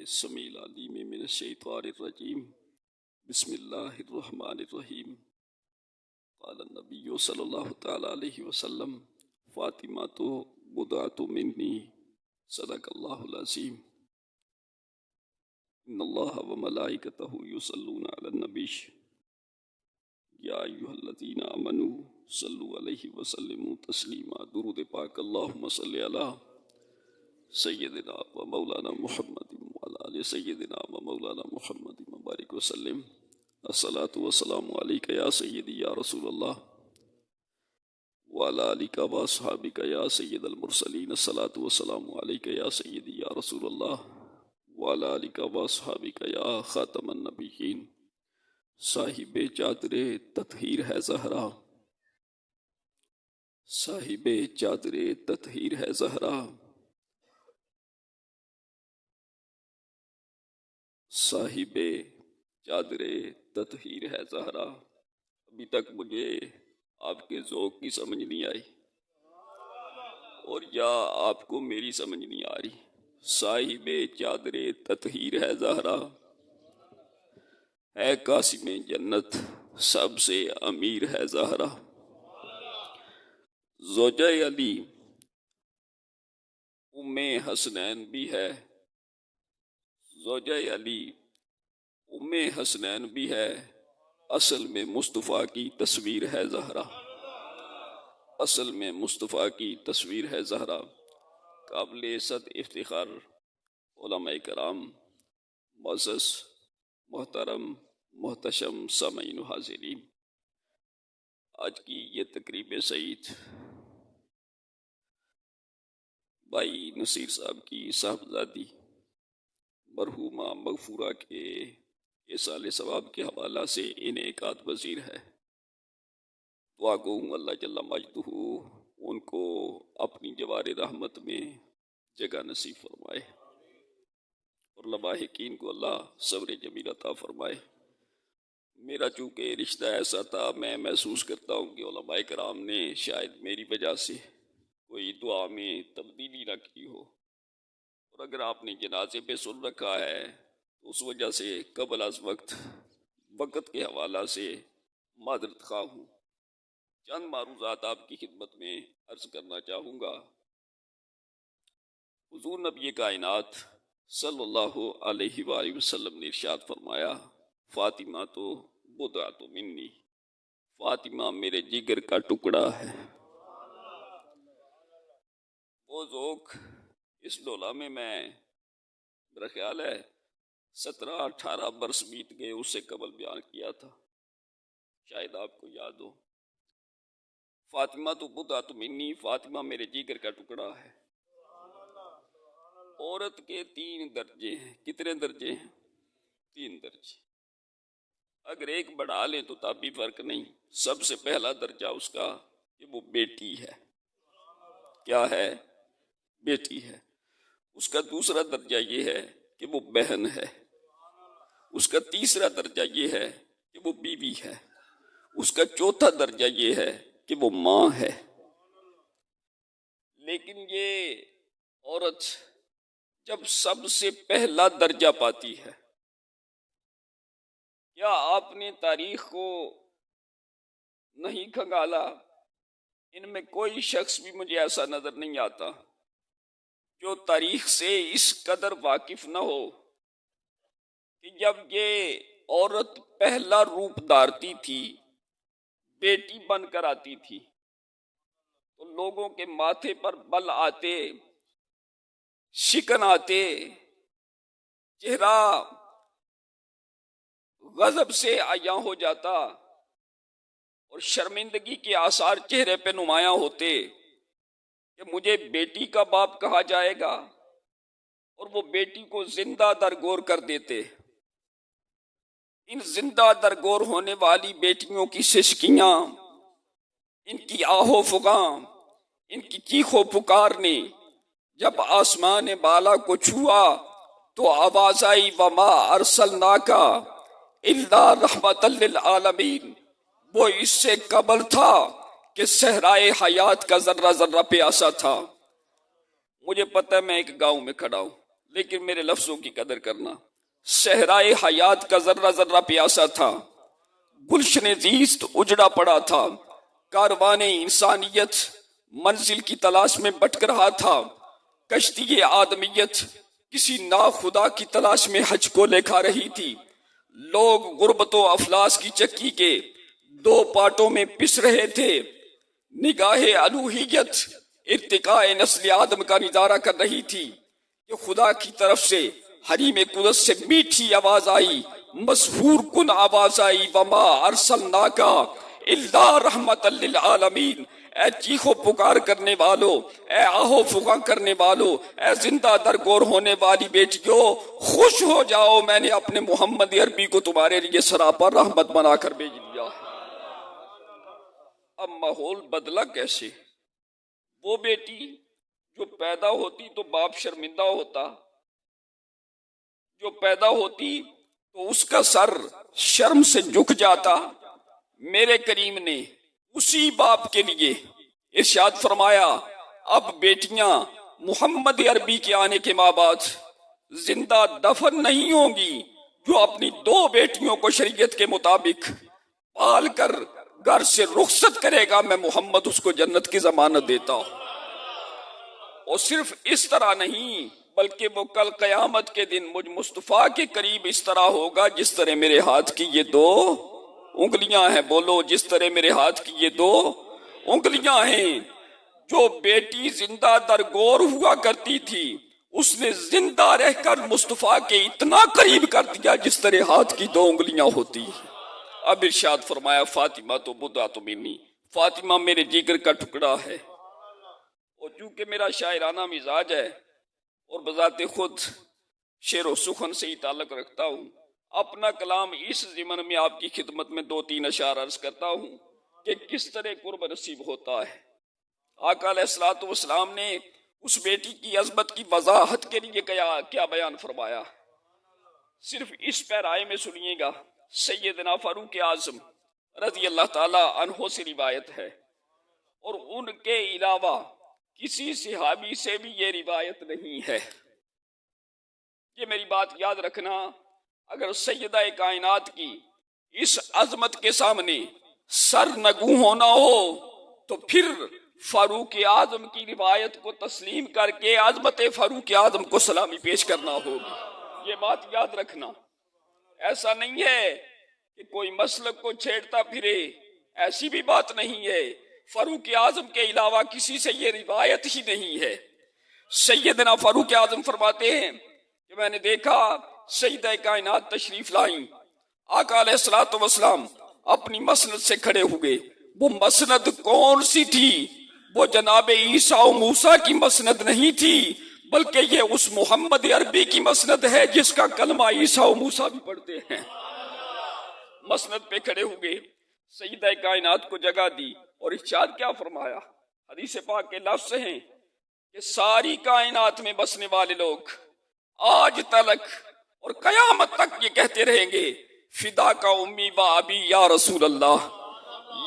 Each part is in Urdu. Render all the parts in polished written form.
السمیع العلیم من الشیطان الرجیم بسم اللہ الرحمن الرحیم قال النبی صلی اللہ تعالی علیہ وسلم فاطمہ تو بضعۃ منی صدق اللہ العظیم ان اللہ وملائکتہ یصلون علی النبی یا ایھا الذین آمنوا صلوا علیہ وسلموا تسلیما درود پاک اللہم صلی علی سیدنا و مولانا محمد وعلی آل سیدنا و مولانا محمد مبارک وسلم الصلاۃ والسلام علیک یا سیدی یا رسول اللہ وعلی آلک و اصحابک یا سید المرسلین الصلاۃ والسلام علیک یا سیدی یا رسول اللہ وعلی آلک و اصحابک یا خاتم النبیین صاحب چادر تطہیر ہے زہرا صاحب چادر تطہیر ہے زہرا صاحب چادر تطہیر ہے زہرا ابھی تک مجھے آپ کے ذوق کی سمجھ نہیں آئی اور یا آپ کو میری سمجھ نہیں آ رہی. صاحب چادر تطہیر ہے زہرا ہے قاسم جنت سب سے امیر ہے زہرا. زوجہ علی ام حسنین بھی ہے زوجہ علی ام حسنین بھی ہے اصل میں مصطفیٰ کی تصویر ہے زہرا اصل میں مصطفیٰ کی تصویر ہے زہرا. قابل صد افتخار علماء کرام معزز محترم محتشم سامعین و حاضرین، آج کی یہ تقریب سعید بھائی نصیر صاحب کی صاحبزادی مرحومہ مغفورہ کے ایصال ثواب کے حوالہ سے انعقاد پذیر ہے. دعا گو ہوں اللہ جل مجدہ ان کو اپنی جوار رحمت میں جگہ نصیب فرمائے اور لواحقین کو اللہ صبر جمیل عطا فرمائے. میرا چونکہ رشتہ ایسا تھا، میں محسوس کرتا ہوں کہ علماء کرام نے شاید میری وجہ سے کوئی دعا میں تبدیلی نہ کی ہو، اور اگر آپ نے جنازے پہ سن رکھا ہے تو اس وجہ سے قبل از وقت کے حوالہ سے معذرت خواہ ہوں. چند معروضات آپ کی خدمت میں عرض کرنا چاہوں گا. حضور نبی کائنات صلی اللہ علیہ وآلہ وسلم نے ارشاد فرمایا فاطمہ تو بضعۃ منی، فاطمہ میرے جگر کا ٹکڑا ہے. وہ ذوق اس لولا میں میرا خیال ہے 17-18 برس بیت گئے اس سے قبل بیان کیا تھا، شاید آپ کو یاد ہو. فاطمہ تو بضعۃ منی، فاطمہ میرے جگر کا ٹکڑا ہے. عورت کے 3 درجے ہیں. کتنے درجے ہیں؟ 3 درجے. اگر ایک بڑھا لیں تو تب بھی فرق نہیں. سب سے پہلا درجہ اس کا کہ وہ بیٹی ہے. کیا ہے؟ بیٹی ہے. اس کا دوسرا درجہ یہ ہے کہ وہ بہن ہے. اس کا تیسرا درجہ یہ ہے کہ وہ بیوی ہے. اس کا چوتھا درجہ یہ ہے کہ وہ ماں ہے. لیکن یہ عورت جب سب سے پہلا درجہ پاتی ہے، کیا آپ نے تاریخ کو نہیں کھنگالا؟ ان میں کوئی شخص بھی مجھے ایسا نظر نہیں آتا جو تاریخ سے اس قدر واقف نہ ہو کہ جب یہ عورت پہلا روپ دھارتی تھی، بیٹی بن کر آتی تھی، تو لوگوں کے ماتھے پر بل آتے، شکن آتے، چہرہ غضب سے عیاں ہو جاتا اور شرمندگی کے آثار چہرے پہ نمایاں ہوتے کہ مجھے بیٹی کا باپ کہا جائے گا، اور وہ بیٹی کو زندہ درگور کر دیتے. ان زندہ درگور ہونے والی بیٹیوں کی سسکیاں، ان کی آہو فغاں، ان کی چیخ و پکار نے جب آسمان بالا کو چھوا تو آواز آئی وما ارسلناک الا رحمۃ للعالمین. وہ اس سے قبل تھا کہ صحرائے حیات کا ذرہ ذرہ پیاسا تھا. مجھے پتہ ہے میں ایک گاؤں میں کھڑا ہوں، لیکن میرے لفظوں کی قدر کرنا. صحرائے حیات کا ذرہ ذرہ پیاسا تھا، گلشن زیست اجڑا پڑا تھا، کاروان انسانیت منزل کی تلاش میں بھٹک رہا تھا. کشتی آدمیت کسی ناخدا کی تلاش میں حج کو لے کھا رہی تھی. لوگ غربت و افلاس کی چکی کے دو پارٹوں میں پس رہے تھے. نگاہ الوہیت ارتقاء نسل آدم کا نظارہ کر رہی تھی کہ خدا کی طرف سے حریم قدس سے میٹھی آواز آئی، مسحور کن آواز آئی، وما ارسلناک الا رحمت للعالمین. اے چیخو پکار کرنے والو، اے آہو فغاں کرنے والو، اے زندہ درگور ہونے والی بیٹیوں، خوش ہو جاؤ، میں نے اپنے محمد عربی کو تمہارے لیے سراپا رحمت بنا کر بھیج دیا. اب ماحول بدلا کیسے؟ وہ بیٹی جو پیدا ہوتی تو باپ شرمندہ ہوتا، جو پیدا ہوتی تو اس کا سر شرم سے جھک جاتا. میرے کریم نے اسی باپ کے لیے ارشاد فرمایا، اب بیٹیاں محمد عربی کے آنے کے ماں بعد زندہ دفن نہیں ہوں گی. جو اپنی دو بیٹیوں کو شریعت کے مطابق پال کر گھر سے رخصت کرے گا، میں محمد اس کو جنت کی ضمانت دیتا ہوں. اور صرف اس طرح نہیں بلکہ وہ کل قیامت کے دن مجھ مصطفیٰ کے قریب اس طرح ہوگا جس طرح میرے ہاتھ کی یہ دو انگلیاں ہیں. بولو، جس طرح میرے ہاتھ کی یہ دو انگلیاں ہیں. جو بیٹی زندہ درگور ہوا کرتی تھی اس نے زندہ رہ کر مصطفیٰ کے اتنا قریب کر دیا جس طرح ہاتھ کی دو انگلیاں ہوتی. اب ارشاد فرمایا، فاطمہ تو بضعۃ منی، فاطمہ میرے جگر کا ٹکڑا ہے. اور چونکہ میرا شاعرانہ مزاج ہے اور بذات خود شعر و سخن سے ہی تعلق رکھتا ہوں، اپنا کلام اس ضمن میں آپ کی خدمت میں 2-3 اشعار عرض کرتا ہوں کہ کس طرح قرب نصیب ہوتا ہے. آقا علیہ الصلوۃ والسلام نے اس بیٹی کی عظمت کی وضاحت کے لیے کیا بیان فرمایا، صرف اس پیرائے میں سنیے گا. سیدنا فاروق اعظم رضی اللہ تعالی عنہ سے روایت ہے، اور ان کے علاوہ کسی صحابی سے بھی یہ روایت نہیں ہے. یہ میری بات یاد رکھنا، اگر سیدہ کائنات کی اس عظمت کے سامنے سر نگوں ہونا ہو تو پھر فاروق اعظم کی روایت کو تسلیم کر کے عظمت فاروق اعظم کو سلامی پیش کرنا ہوگی. یہ بات یاد رکھنا. ایسا نہیں ہے کہ کوئی مسلک کو چھیڑتا پھرے، ایسی بھی بات نہیں ہے. فاروق اعظم کے علاوہ کسی سے یہ روایت ہی نہیں ہے. سیدنا فاروق اعظم فرماتے ہیں کہ میں نے دیکھا سیدہ کائنات تشریف لائیں، آقا علیہ الصلوۃ والسلام اپنی مسند سے کھڑے ہوئے. وہ مسند کون سی تھی؟ وہ جناب عیسیٰ و موسیٰ کی مسند نہیں تھی، بلکہ یہ اس محمد عربی کی مسند ہے جس کا کلمہ عیسیٰ و موسیٰ بھی پڑھتے ہیں. مسند پہ کھڑے ہوئے، سیدہ کائنات کو جگہ دی اور ارشاد کیا فرمایا؟ حدیث پاک کے لفظ ہیں کہ ساری کائنات میں بسنے والے لوگ آج تلک اور قیامت تک یہ کہتے رہیں گے، فدا کا امی و ابی یا رسول اللہ،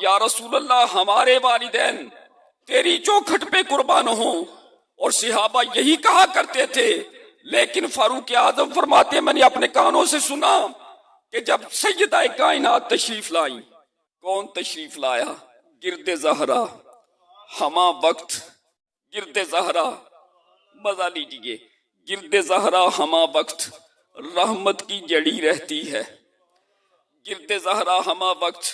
یا رسول اللہ ہمارے والدین تیری چوکھٹ پہ قربان ہوں. اور صحابہ یہی کہا کرتے تھے. لیکن فاروق اعظم فرماتے ہیں میں نے اپنے کانوں سے سنا کہ جب سیدہ کائنات تشریف لائیں، کون تشریف لایا؟ گرد زہرا. ہما وقت گرد زہرا، مزہ لیجیے، گرد زہرا ہما وقت رحمت کی جڑی رہتی ہے. گرد زہرا ہما وقت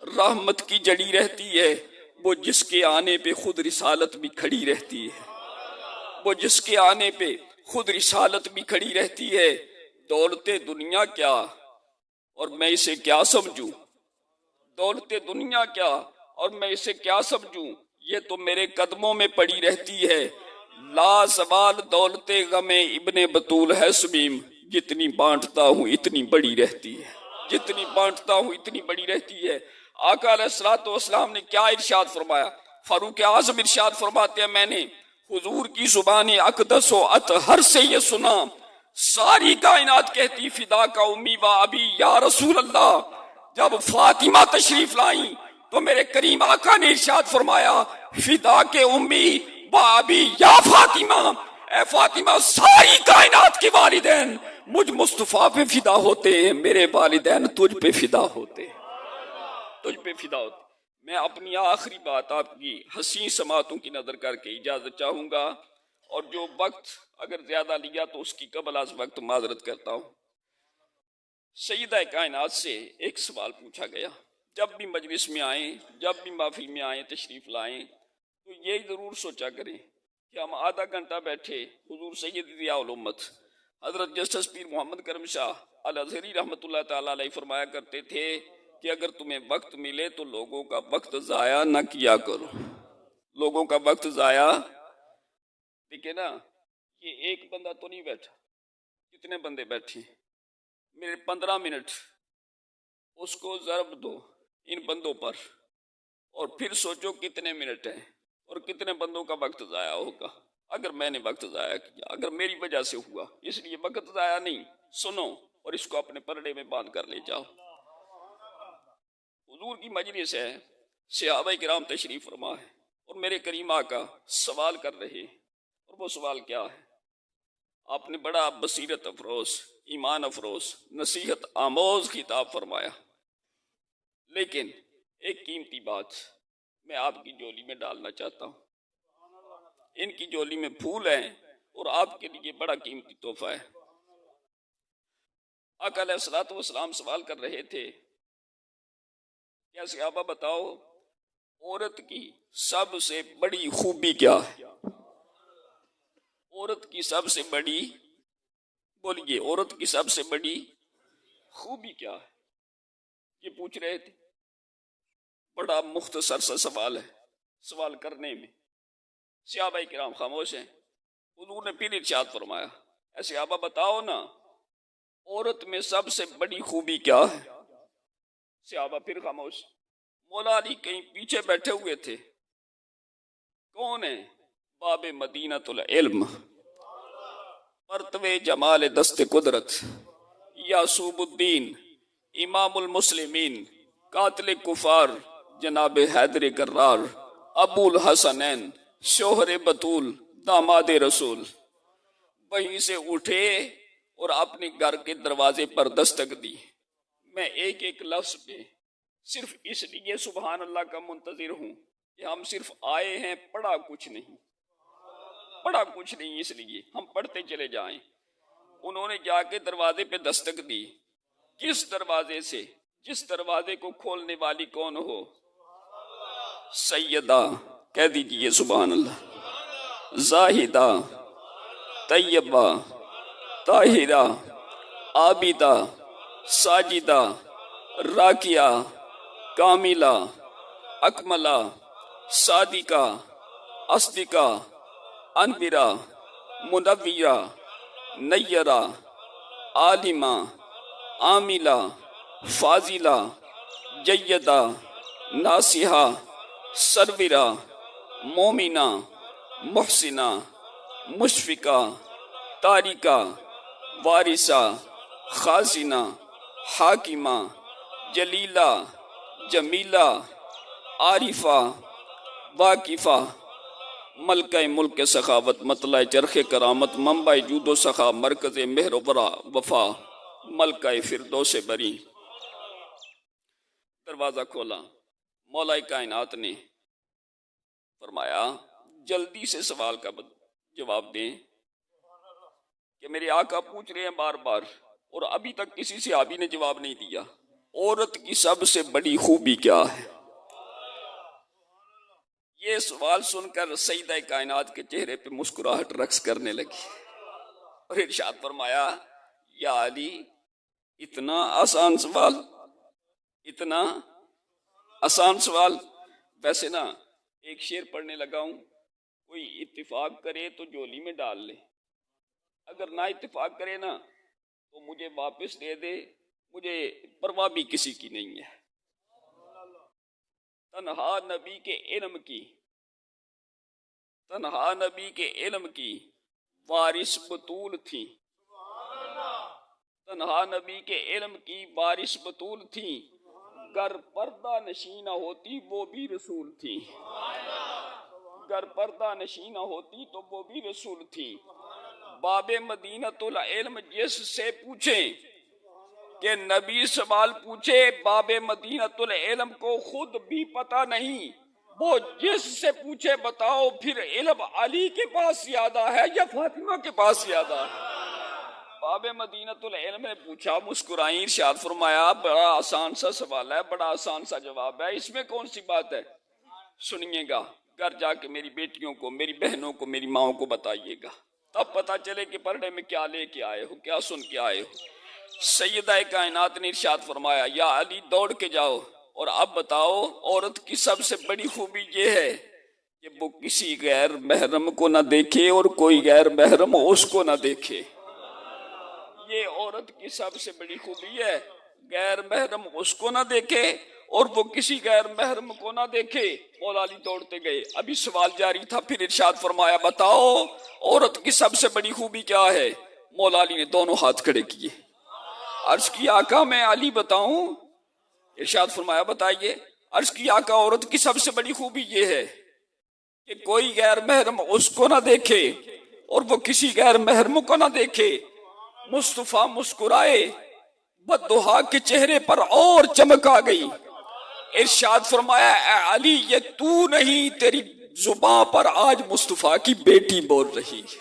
رحمت کی جڑی رہتی ہے. وہ جس کے آنے پہ خود رسالت بھی کھڑی رہتی ہے، وہ جس کے آنے پہ خود رسالت بھی کھڑی رہتی ہے. دولت دنیا کیا اور میں اسے کیا سمجھوں، دولت دنیا کیا اور میں اسے کیا سمجھوں، یہ تو میرے قدموں میں پڑی رہتی ہے. لا زوال دولت غم ابن بطول ہے سمیم، جتنی بانٹتا ہوں اتنی بڑی رہتی ہے، جتنی بانٹتا ہوں اتنی بڑی رہتی ہے. آقا علیہ الصلوۃ والسلام نے کیا ارشاد فرمایا؟ فاروق اعظم ارشاد فرماتے ہیں میں نے حضور کی زبان اقدس و اطہر سے یہ سنا، ساری کائنات کہتی فدا کا امی و ابی یا رسول اللہ. جب فاطمہ تشریف لائیں تو میرے کریم آقا نے ارشاد فرمایا، فدا کے امی و ابی یا فاطمہ، اے فاطمہ ساری کائنات کی والدین مجھ مصطفیٰ پہ فدا ہوتے ہیں، میرے والدین تجھ پہ فدا ہوتے ہیں، تجھ پہ فدا ہوتے ہیں۔ میں اپنی آخری بات آپ کی حسین سماعتوں کی نظر کر کے اجازت چاہوں گا، اور جو وقت اگر زیادہ لیا تو اس کی قبل از وقت معذرت کرتا ہوں۔ سیدہ کائنات سے ایک سوال پوچھا گیا، جب بھی مجلس میں آئیں، جب بھی محفل میں آئیں، تشریف لائیں تو یہ ضرور سوچا کریں کہ ہم آدھا گھنٹہ بیٹھے حضور سید ضیاء الامت حضرت جسٹس پیر محمد کرم شاہ الازہری رحمۃ اللہ تعالیٰ علیہ فرمایا کرتے تھے کہ اگر تمہیں وقت ملے تو لوگوں کا وقت ضائع نہ کیا کرو، لوگوں کا وقت ضائع۔ دیکھیں نا، یہ ایک بندہ تو نہیں بیٹھا، کتنے بندے بیٹھے؟ میرے 15 منٹ اس کو ضرب دو ان بندوں پر، اور پھر سوچو کتنے منٹ ہیں اور کتنے بندوں کا وقت ضائع ہوگا۔ اگر میں نے وقت ضائع کیا، اگر میری وجہ سے ہوا، اس لیے وقت ضائع نہیں، سنو اور اس کو اپنے پرڑے میں باندھ کر لے جاؤ۔ حضور کی مجلس ہے، صحابہ کرام تشریف فرما ہے، اور میرے کریم آقا سوال کر رہے، اور وہ سوال کیا ہے؟ آپ نے بڑا بصیرت افروز، ایمان افروز، نصیحت آموز خطاب فرمایا، لیکن ایک قیمتی بات میں آپ کی جولی میں ڈالنا چاہتا ہوں۔ ان کی جولی میں پھول ہیں اور آپ کے لیے بڑا قیمتی تحفہ ہے۔ آقا علیہ الصلوۃ والسلام سوال کر رہے تھے، کیا صحابہ بتاؤ عورت کی سب سے بڑی خوبی کیا ہے؟ عورت کی سب سے بڑی، بولیے، عورت کی سب سے بڑی خوبی کیا ہے؟ یہ پوچھ رہے تھے۔ بڑا مختصر سا سوال ہے، سوال کرنے میں صحابہ کرام خاموش ہیں۔ حضور نے پھر ارشاد فرمایا، اے صحابہ بتاؤ نا عورت میں سب سے بڑی خوبی کیا ہے؟ صحابہ پھر خاموش۔ مولا علی کہیں پیچھے بیٹھے ہوئے تھے، کون ہے؟ باب مدینۃ العلم، پرتوے جمال دست قدرت، یعصوب الدین، امام المسلمین، قاتل کفار جناب حیدر کرار، ابو الحسنین، شوہر بطول، داماد رسول۔ وہیں سے اٹھے اور اپنے گھر کے دروازے پر دستک دی۔ میں ایک ایک لفظ پہ صرف اس لیے سبحان اللہ کا منتظر ہوں کہ ہم صرف آئے ہیں، پڑھا کچھ نہیں، پڑھا کچھ نہیں، اس لیے ہم پڑھتے چلے جائیں۔ انہوں نے جا کے دروازے پہ دستک دی۔ کس دروازے سے؟ جس دروازے کو کھولنے والی کون ہو؟ سیدہ، کہہ دیجئے سبحان اللہ، زاہدہ، طیبہ، طاہرہ، عابدہ، ساجدہ، راکیہ، کاملہ، اکملہ، صادقہ، اصدقہ، انورہ، منورہ، نیرہ، عالمہ، عاملہ، فاضلہ، جیدہ، ناصحہ، سرورہ، مومنہ، محسنہ، مشفقہ، تارکہ، وارثہ، خازنہ، حاکمہ، جلیلہ، جمیلہ، عارفہ، واقفہ، ملکہ ملک سخاوت، مطلع چرخ کرامت، منبع جود و سخا، مرکز مہر و وفا، ملکہ فردوس بری۔ دروازہ کھولا، مولا کائنات نے فرمایا جلدی سے سوال کا جواب دیں کہ میرے آقا پوچھ رہے ہیں بار بار، اور ابھی تک کسی صحابی نے جواب نہیں دیا، عورت کی سب سے بڑی خوبی کیا ہے؟ یہ سوال سن کر سیدہ کائنات کے چہرے پہ مسکراہٹ رقص کرنے لگی، اور ارشاد فرمایا، یا علی اتنا آسان سوال، اتنا آسان سوال؟ ویسے نا ایک شعر پڑھنے لگا ہوں، کوئی اتفاق کرے تو جولی میں ڈال لے، اگر نہ اتفاق کرے نا تو مجھے واپس دے دے، مجھے پرواہ بھی کسی کی نہیں ہے۔ تنہا نبی کے علم کی، تنہا نبی کے علم کی وارث بطول تھی، تنہا نبی کے علم کی وارث بطول تھی، گر پردہ نشین ہوتی وہ بھی رسول تھی، گر پردہ نشین ہوتی تو وہ بھی رسول تھی۔ باب مدینۃ العلم جس سے پوچھیں کہ نبی سوال پوچھے باب مدینۃ العلم کو خود بھی پتہ نہیں، وہ جس سے پوچھے بتاؤ پھر علم علی کے پاس زیادہ ہے یا فاطمہ کے پاس زیادہ ہے؟ باب مدینۃ العلم نے پوچھا، مسکرائیں، ارشاد فرمایا بڑا آسان سا سوال ہے، بڑا آسان سا جواب ہے، اس میں کون سی بات ہے؟ سنیے گا، گھر جا کے میری بیٹیوں کو، میری بہنوں کو، میری ماؤں کو بتائیے گا، تب پتہ چلے کہ پردے میں کیا لے کے آئے ہو، کیا سن کے آئے ہو۔ سیدہ کائنات نے ارشاد فرمایا یا علی دوڑ کے جاؤ اور اب بتاؤ عورت کی سب سے بڑی خوبی یہ ہے کہ وہ کسی غیر محرم کو نہ دیکھے اور کوئی غیر محرم اس کو نہ دیکھے۔ یہ عورت کی سب سے بڑی خوبی ہے، غیر محرم اس کو نہ دیکھے اور وہ کسی غیر محرم کو نہ دیکھے۔ مولا علی دوڑتے گئے، ابھی سوال جاری تھا، پھر ارشاد فرمایا بتاؤ عورت کی سب سے بڑی خوبی کیا ہے؟ مولا علی نے دونوں ہاتھ کھڑے کیے، عرض کی آقا میں علی بتاؤں؟ ارشاد فرمایا بتائیے۔ عرض کی آقا عورت کی سب سے بڑی خوبی یہ ہے کہ کوئی غیر محرم اس کو نہ دیکھے اور وہ کسی غیر محرم کو نہ دیکھے۔ مصطفیٰ مسکرائے، بددعا کے چہرے پر اور چمک آ گئی، ارشاد فرمایا اے علی یہ تو نہیں، تیری زباں پر آج مصطفیٰ کی بیٹی بول رہی ہے،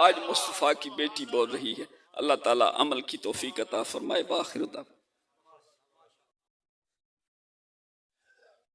آج مصطفیٰ کی بیٹی بول رہی ہے۔ اللہ تعالیٰ عمل کی توفیق عطا فرمائے۔ بآخر دعوانا